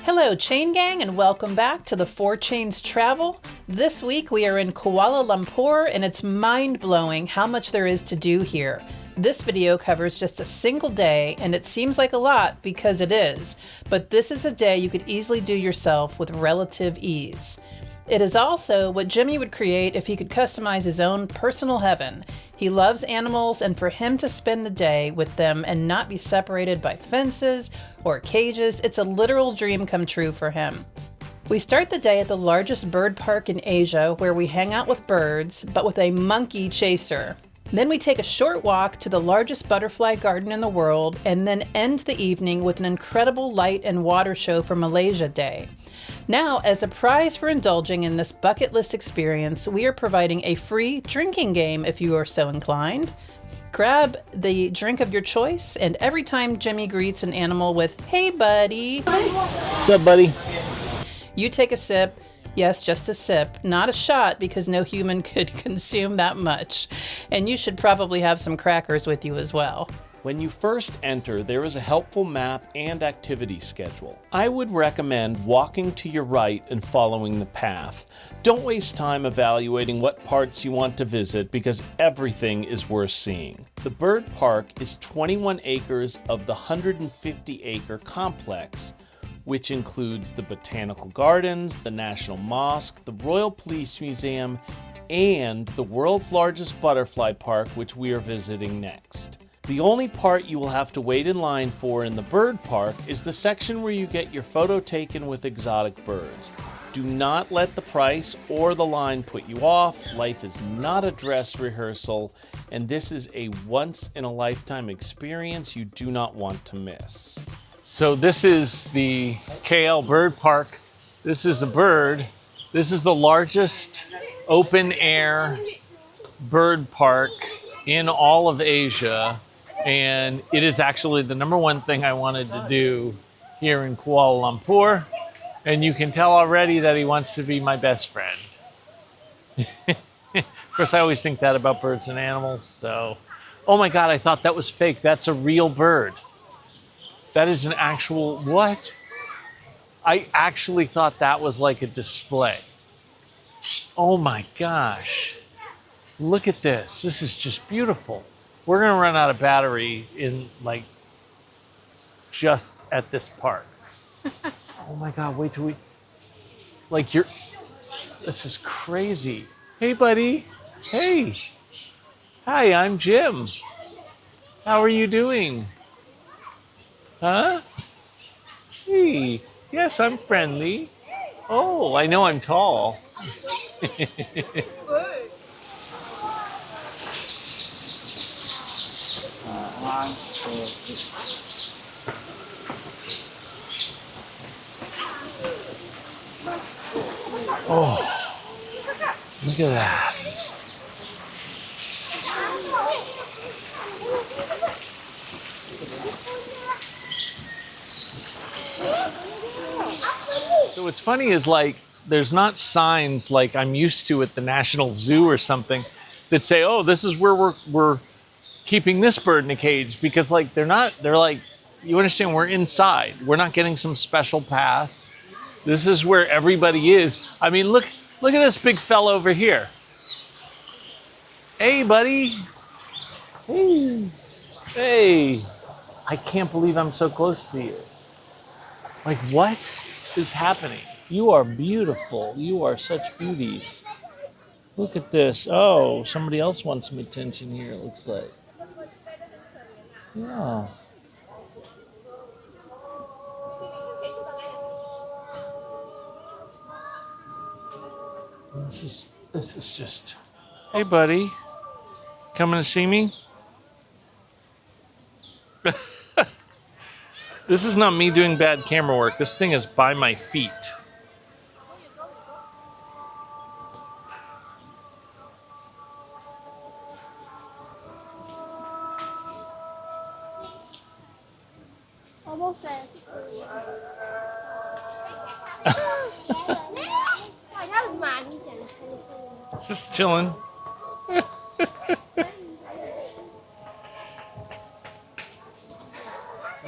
Hello Chain Gang and welcome back to the 4 Chains Travel. This week we are in Kuala Lumpur and it's mind-blowing how much there is to do here. This video covers just a single day and it seems like a lot because it is, but this is a day you could easily do yourself with relative ease. It is also what Jimmy would create if he could customize his own personal heaven. He loves animals, and for him to spend the day with them and not be separated by fences or cages, it's a literal dream come true for him. We start the day at the largest bird park in Asia, where we hang out with birds, but with a monkey chaser. Then we take a short walk to the largest butterfly garden in the world, and then end the evening with an incredible light and water show for Malaysia Day. Now, as a prize for indulging in this bucket list experience, we are providing a free drinking game if you are so inclined. Grab the drink of your choice, and every time Jimmy greets an animal with, "Hey buddy," what's up, buddy? You take a sip. Yes, just a sip, not a shot, because no human could consume that much. And you should probably have some crackers with you as well. When you first enter, there is a helpful map and activity schedule. I would recommend walking to your right and following the path. Don't waste time evaluating what parts you want to visit because everything is worth seeing. The bird park is 21 acres of the 150-acre complex, which includes the Botanical Gardens, the National Mosque, the Royal Police Museum, and the world's largest butterfly park, which we are visiting next. The only part you will have to wait in line for in the bird park is the section where you get your photo taken with exotic birds. Do not let the price or the line put you off. Life is not a dress rehearsal, and this is a once-in-a-lifetime experience you do not want to miss. So this is the KL Bird Park. This is a bird. This is the largest open-air bird park in all of Asia. And it is actually the #1 thing I wanted to do here in Kuala Lumpur. And you can tell already that he wants to be my best friend. Of course, I always think that about birds and animals. So, oh my God, I thought that was fake. That's a real bird. That is an actual, what? I actually thought that was like a display. Oh my gosh. Look at this. This is just beautiful. We're gonna run out of battery in like just at this park. Oh my God, wait till we, like this is crazy. Hey buddy, hey. Hi, I'm Jim. How are you doing? Huh? Hey, yes, I'm friendly. Oh, I know I'm tall. Oh, look at that. So what's funny is like, there's not signs like I'm used to at the National Zoo or something that say, oh, this is where we're keeping this bird in a cage, because like they're like, you understand, we're inside. We're not getting some special pass. This is where everybody is. I mean, look at this big fella over here. Hey, buddy. Hey. Hey. I can't believe I'm so close to you. Like, what is happening? You are beautiful. You are such beauties. Look at this. Oh, somebody else wants some attention here, it looks like. Yeah. This is just, hey buddy, coming to see me? This is not me doing bad camera work. This thing is by my feet. Almost there. Just chilling.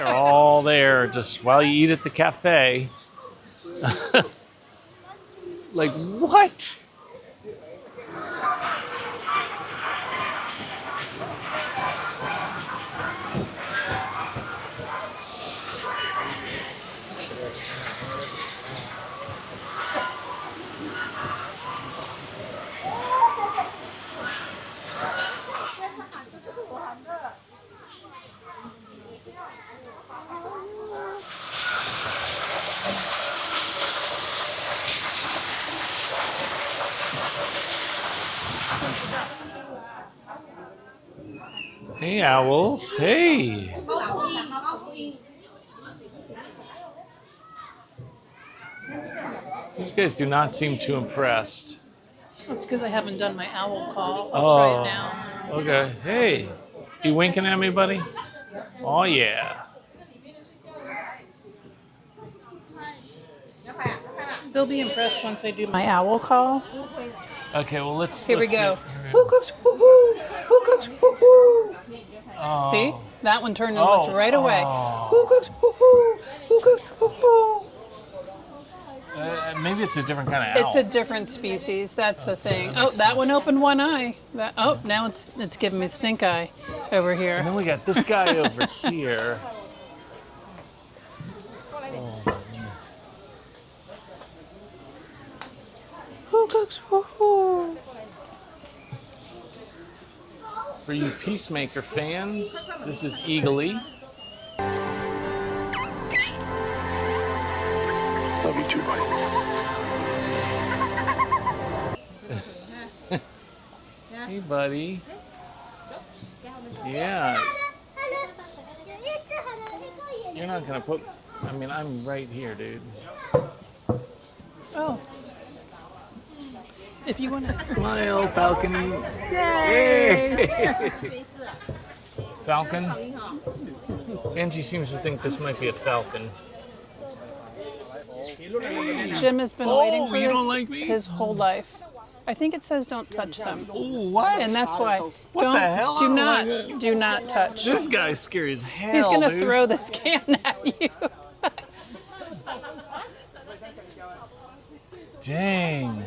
They're all there just while you eat at the cafe. Like, what? Hey, owls. Hey. These guys do not seem too impressed. That's because I haven't done my owl call. I'll try it now. Okay. Hey. You winking at me, buddy? Oh, yeah. They'll be impressed once I do my owl call. Okay, well, let's... Here we go. See. Peacocks, woohoo! Peacocks, woohoo! Oh. See? That one turned and looked right away. Oh. Peacocks, woohoo! Peacocks, woohoo! Maybe it's a different kind of owl. It's a different species. That's the thing. Oh, that one opened one eye. Now it's giving me stink eye over here. And then we got this guy over here. Oh, my goodness. Peacocks, woohoo! For you Peacemaker fans, this is Eagly. Love you too, buddy. Hey, buddy. Yeah. You're not gonna put... I mean, I'm right here, dude. Oh. If you want to... Smile, Falcon. Yay! Falcon? Angie seems to think this might be a falcon. Jim has been waiting for you this don't like me? his whole life. I think it says don't touch them. Oh, what? And that's why. What the hell? Do not touch. This guy's scary as hell. He's gonna dude. throw this can at you. Dang.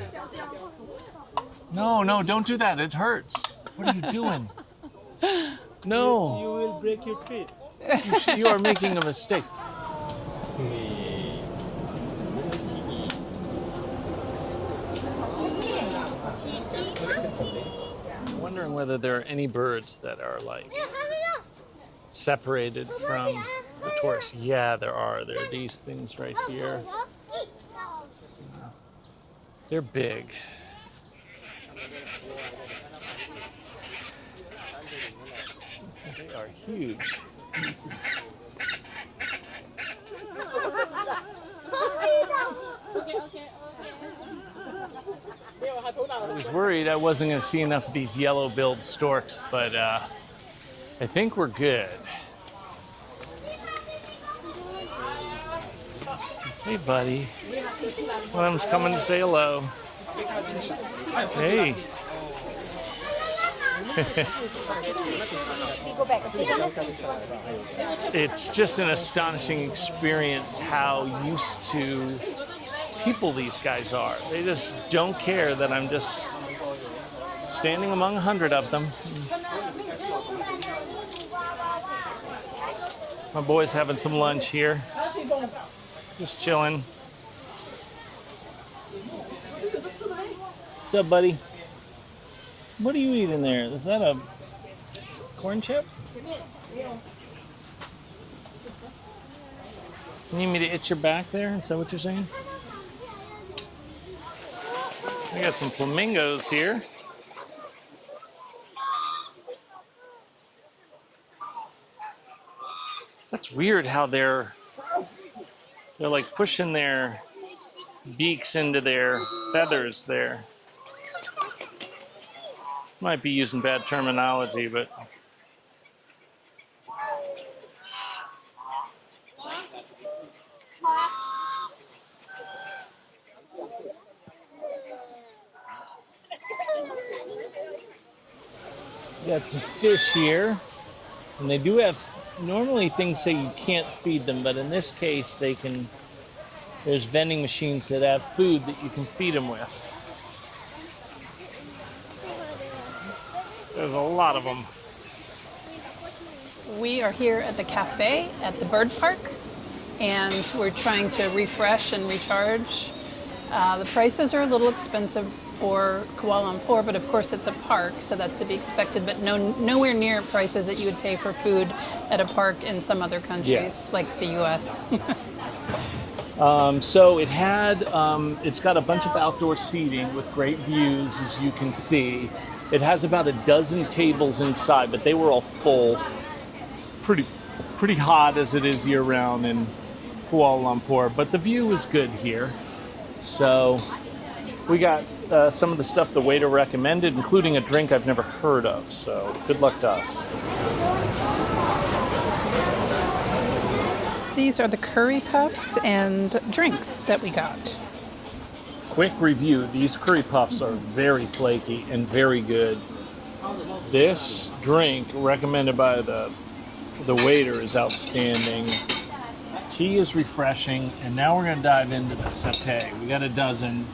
No, don't do that. It hurts. What are you doing? No. You will break your feet. You are making a mistake. I'm wondering whether there are any birds that are like separated from the tourists. Yeah, there are. There are these things right here. They're big. They are huge. I was worried I wasn't going to see enough of these yellow-billed storks, but I think we're good. Hey, buddy. One of them's coming to say hello. Hey. It's just an astonishing experience how used to people these guys are. They just don't care that I'm just standing among 100 of them. My boy's having some lunch here. Just chilling. What's up, buddy? What are you eating there? Is that a corn chip? You need me to itch your back there? Is that what you're saying? I got some flamingos here. That's weird how they're like pushing their beaks into their feathers there. Might be using bad terminology, but got some fish here, and they do have, normally things say you can't feed them, but in this case they can There's vending machines that have food that you can feed them with. There's a lot of them. We are here at the cafe at the bird park, and we're trying to refresh and recharge. The prices are a little expensive for Kuala Lumpur, but of course it's a park, so that's to be expected, but nowhere near prices that you would pay for food at a park in some other countries, like the US. So it had, it's got a bunch of outdoor seating with great views, as you can see. It has about a dozen tables inside, but they were all full. Pretty hot as it is year-round in Kuala Lumpur, but the view was good here. So we got some of the stuff the waiter recommended, including a drink I've never heard of. So good luck to us. These are the curry puffs and drinks that we got. Quick review, these curry puffs are very flaky and very good. This drink recommended by the waiter is outstanding. Tea is refreshing, and now we're going to dive into the satay. We got a dozen,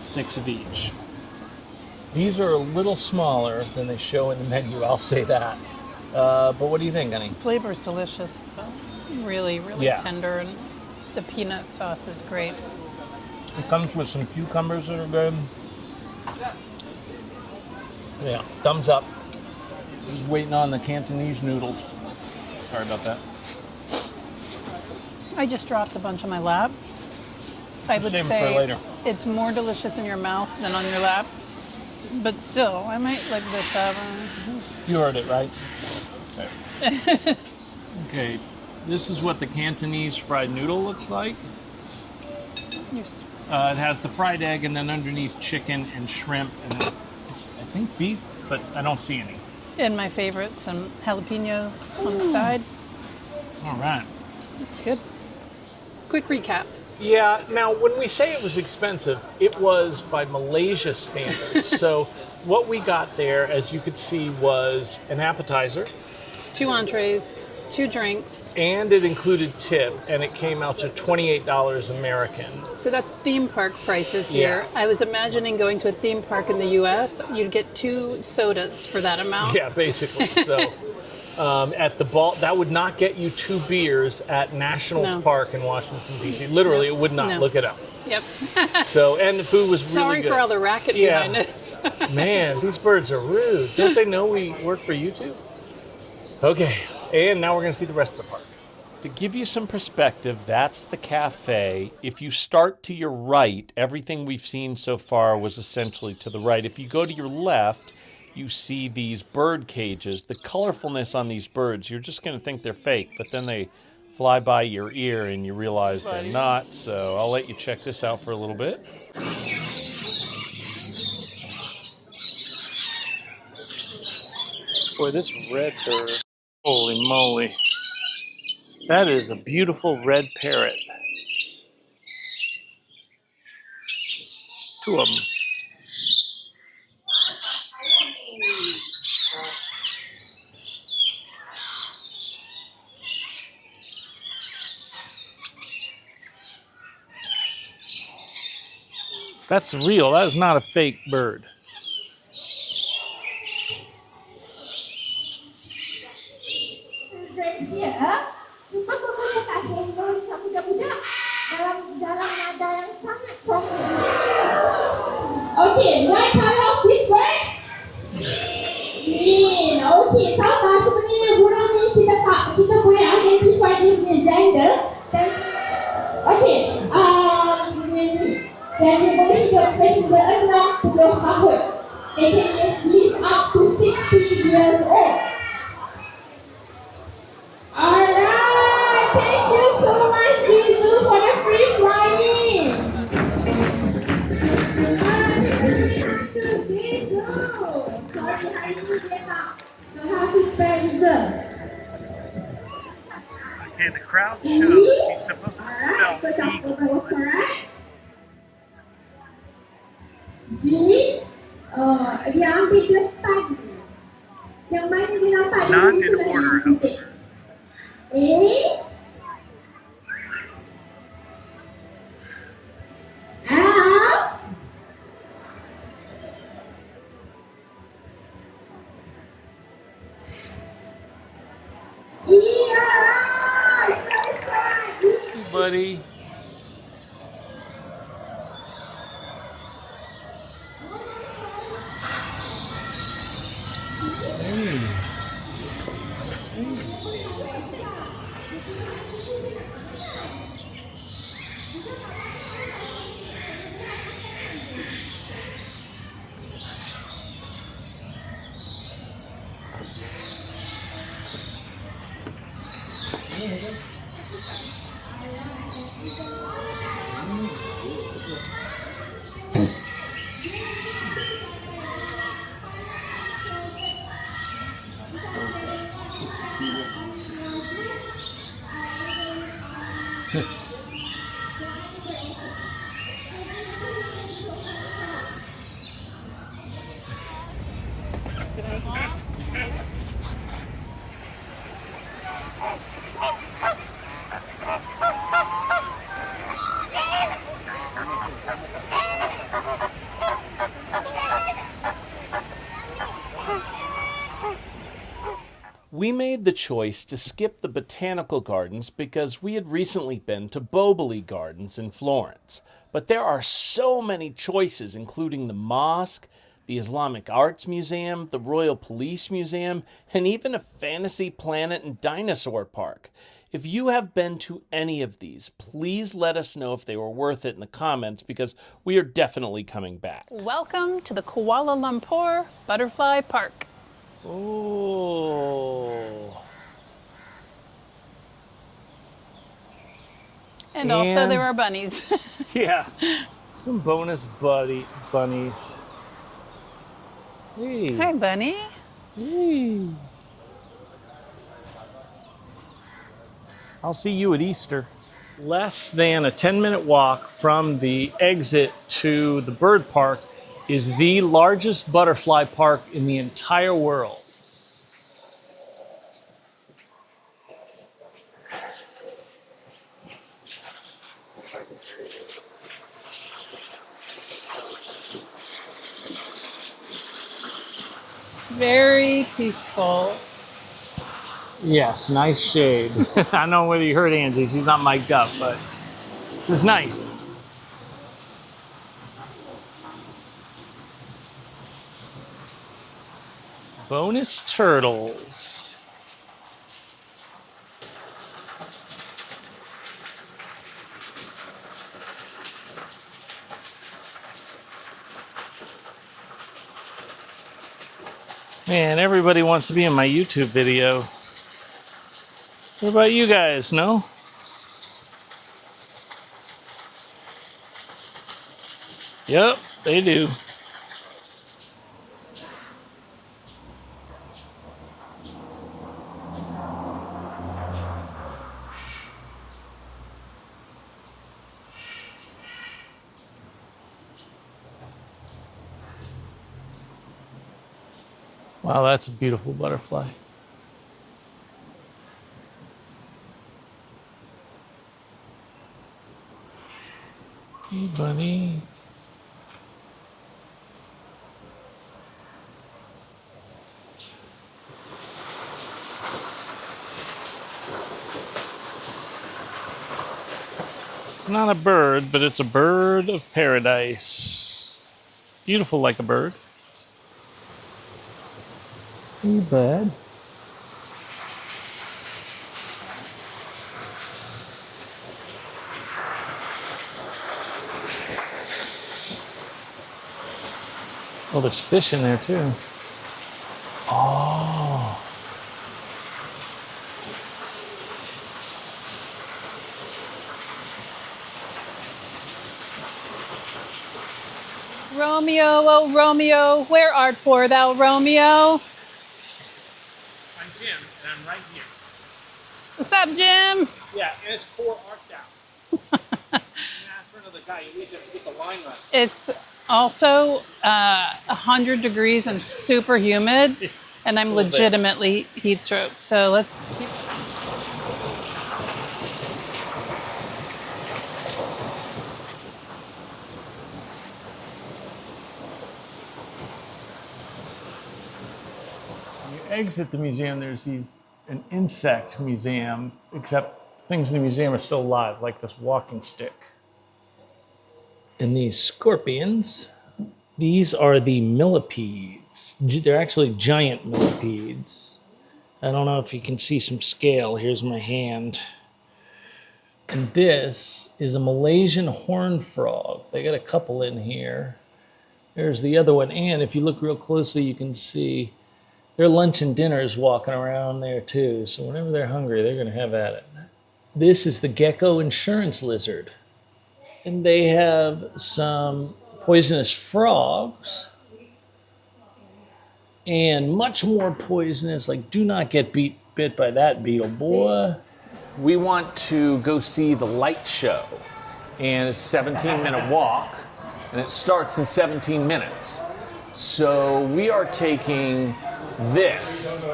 6 of each. These are a little smaller than they show in the menu, I'll say that. But what do you think, honey? Flavor is delicious, though. Really, really tender, and the peanut sauce is great. It comes with some cucumbers that are good. Yeah, thumbs up. Just waiting on the Cantonese noodles. Sorry about that. I just dropped a bunch on my lap. I would Save 'em say for later. It's more delicious in your mouth than on your lap. But still, I might like this. You heard it, right? Okay. Okay, this is what the Cantonese fried noodle looks like. It has the fried egg, and then underneath chicken and shrimp, and it's, I think, beef, but I don't see any. And my favorite, some jalapeno on the side. All right. It's good. Quick recap. Yeah, now when we say it was expensive, it was by Malaysia standards. So what we got there, as you could see, was an appetizer. 2 entrees, 2 drinks. And it included tip, and it came out to $28 American. So that's theme park prices here. Yeah. I was imagining going to a theme park in the US, you'd get 2 sodas for that amount. Yeah, basically. So at the ball, that would not get you 2 beers at Nationals Park in Washington, D.C. Literally, it would not. No. Look it up. Yep. So, and the food was really Sorry good. for all the racket behind us. Man, these birds are rude. Don't they know we work for YouTube? Okay, and now we're going to see the rest of the park. To give you some perspective, that's the cafe. If you start to your right, everything we've seen so far was essentially to the right. If you go to your left, you see these bird cages. The colorfulness on these birds, you're just going to think they're fake, but then they fly by your ear and you realize they're not. So I'll let you check this out for a little bit. Boy, this red bird, holy moly. That is a beautiful red parrot. 2 of them. That's real. That is not a fake bird. Okay, what color of this bird? Green. Okay, tahu tak sebenarnya burung ni kita boleh identify dia punya gender. Okay, dan dia boleh hidup sehingga 60 tahun. They can live up to 60 years old. Alright, thank you so much, Jizu, for the free flying. Okay, the crowd shows he's supposed to spell eagle. Let's see. G, dia ambil depan. Yang mana dia nampak? Not in order, however. A, buddy. We made the choice to skip the botanical gardens because we had recently been to Boboli Gardens in Florence. But there are so many choices, including the mosque, the Islamic Arts Museum, the Royal Police Museum, and even a Fantasy Planet and Dinosaur Park. If you have been to any of these, please let us know if they were worth it in the comments because we are definitely coming back. Welcome to the Kuala Lumpur Butterfly Park. Oh. And also there are bunnies. Yeah, some bonus bunnies. Hey. Hi, bunny. Hey. I'll see you at Easter. Less than a 10-minute walk from the exit to the bird park is the largest butterfly park in the entire world. Very peaceful. Yes, nice shade. I don't know whether you heard Angie, she's not mic'd up, but this is nice. Bonus turtles. Man, everybody wants to be in my YouTube video. What about you guys, no? Yep, they do. Wow, that's a beautiful butterfly. Hey, buddy. It's not a bird, but it's a bird of paradise. Beautiful like a bird. Hey, bud. Oh, there's fish in there too. Oh. Romeo, oh Romeo, where art for thou, Romeo? I'm Jim, and I'm right here. What's up, Jim? Yeah, and it's 4 arced out. Ask for another guy. You need to get the line right. It's also 100 degrees and super humid, and I'm legitimately heat stroked. So let's keep... When you exit the museum, there's an insect museum, except things in the museum are still alive, like this walking stick. And these scorpions, these are the millipedes. They're actually giant millipedes. I don't know if you can see some scale. Here's my hand. And this is a Malaysian horned frog. They got a couple in here. There's the other one. And if you look real closely, you can see their lunch and dinner is walking around there too. So whenever they're hungry, they're going to have at it. This is the gecko insurance lizard. And they have some poisonous frogs. And much more poisonous, like do not get bit by that beetle, boy. We want to go see the light show. And it's a 17-minute walk. And it starts in 17 minutes. So we are taking this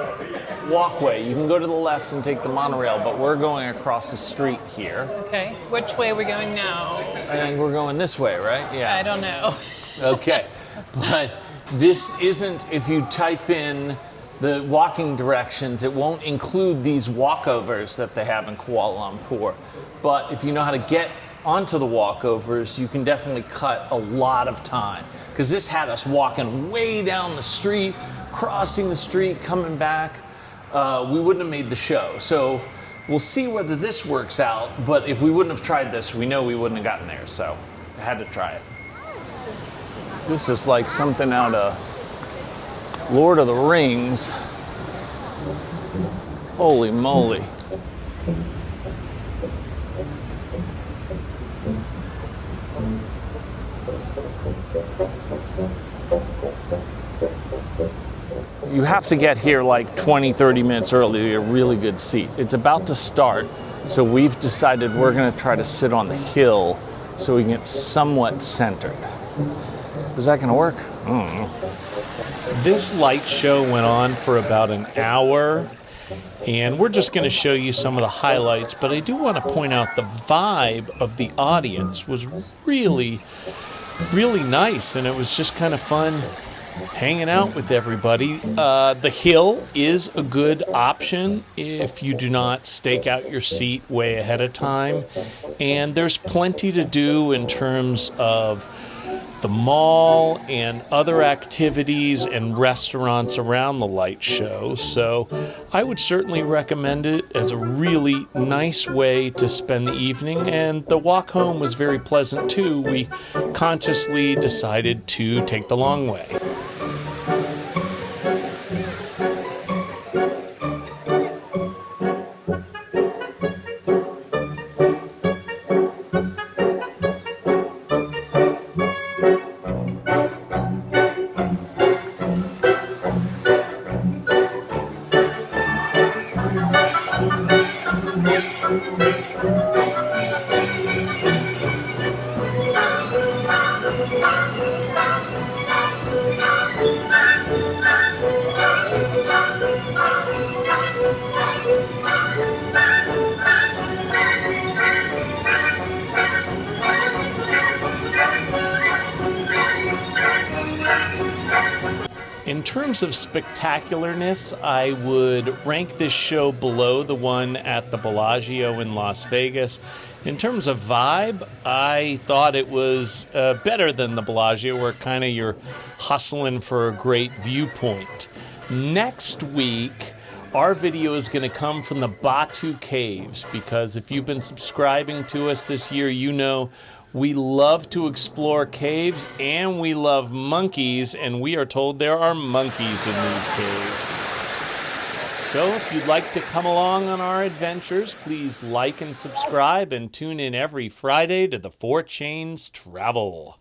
walkway. You can go to the left and take the monorail, but we're going across the street here. Okay, which way are we going now? I think we're going this way, right? Yeah. I don't know. Okay, but this isn't, if you type in the walking directions, it won't include these walkovers that they have in Kuala Lumpur. But if you know how to get onto the walkovers, you can definitely cut a lot of time. Because this had us walking way down the street, crossing the street, coming back. We wouldn't have made the show. So we'll see whether this works out. But if we wouldn't have tried this, we know we wouldn't have gotten there. So I had to try it. This is like something out of Lord of the Rings. Holy moly. You have to get here like 20, 30 minutes early to get a really good seat. It's about to start, so we've decided we're going to try to sit on the hill so we can get somewhat centered. Is that going to work? I don't know. This light show went on for about an hour, and we're just going to show you some of the highlights, but I do want to point out the vibe of the audience was really, really nice, and it was just kind of fun hanging out with everybody. The hill is a good option if you do not stake out your seat way ahead of time, and there's plenty to do in terms of the mall and other activities and restaurants around the light show. So I would certainly recommend it as a really nice way to spend the evening. And the walk home was very pleasant too. We consciously decided to take the long way. In terms of spectacularness, I would rank this show below the one at the Bellagio in Las Vegas. In terms of vibe, I thought it was better than the Bellagio, where kind of you're hustling for a great viewpoint. Next week, our video is going to come from the Batu Caves, because if you've been subscribing to us this year, you know we love to explore caves and we love monkeys, and we are told there are monkeys in these caves. So if you'd like to come along on our adventures, please like and subscribe and tune in every Friday to the 4 Chains Travel.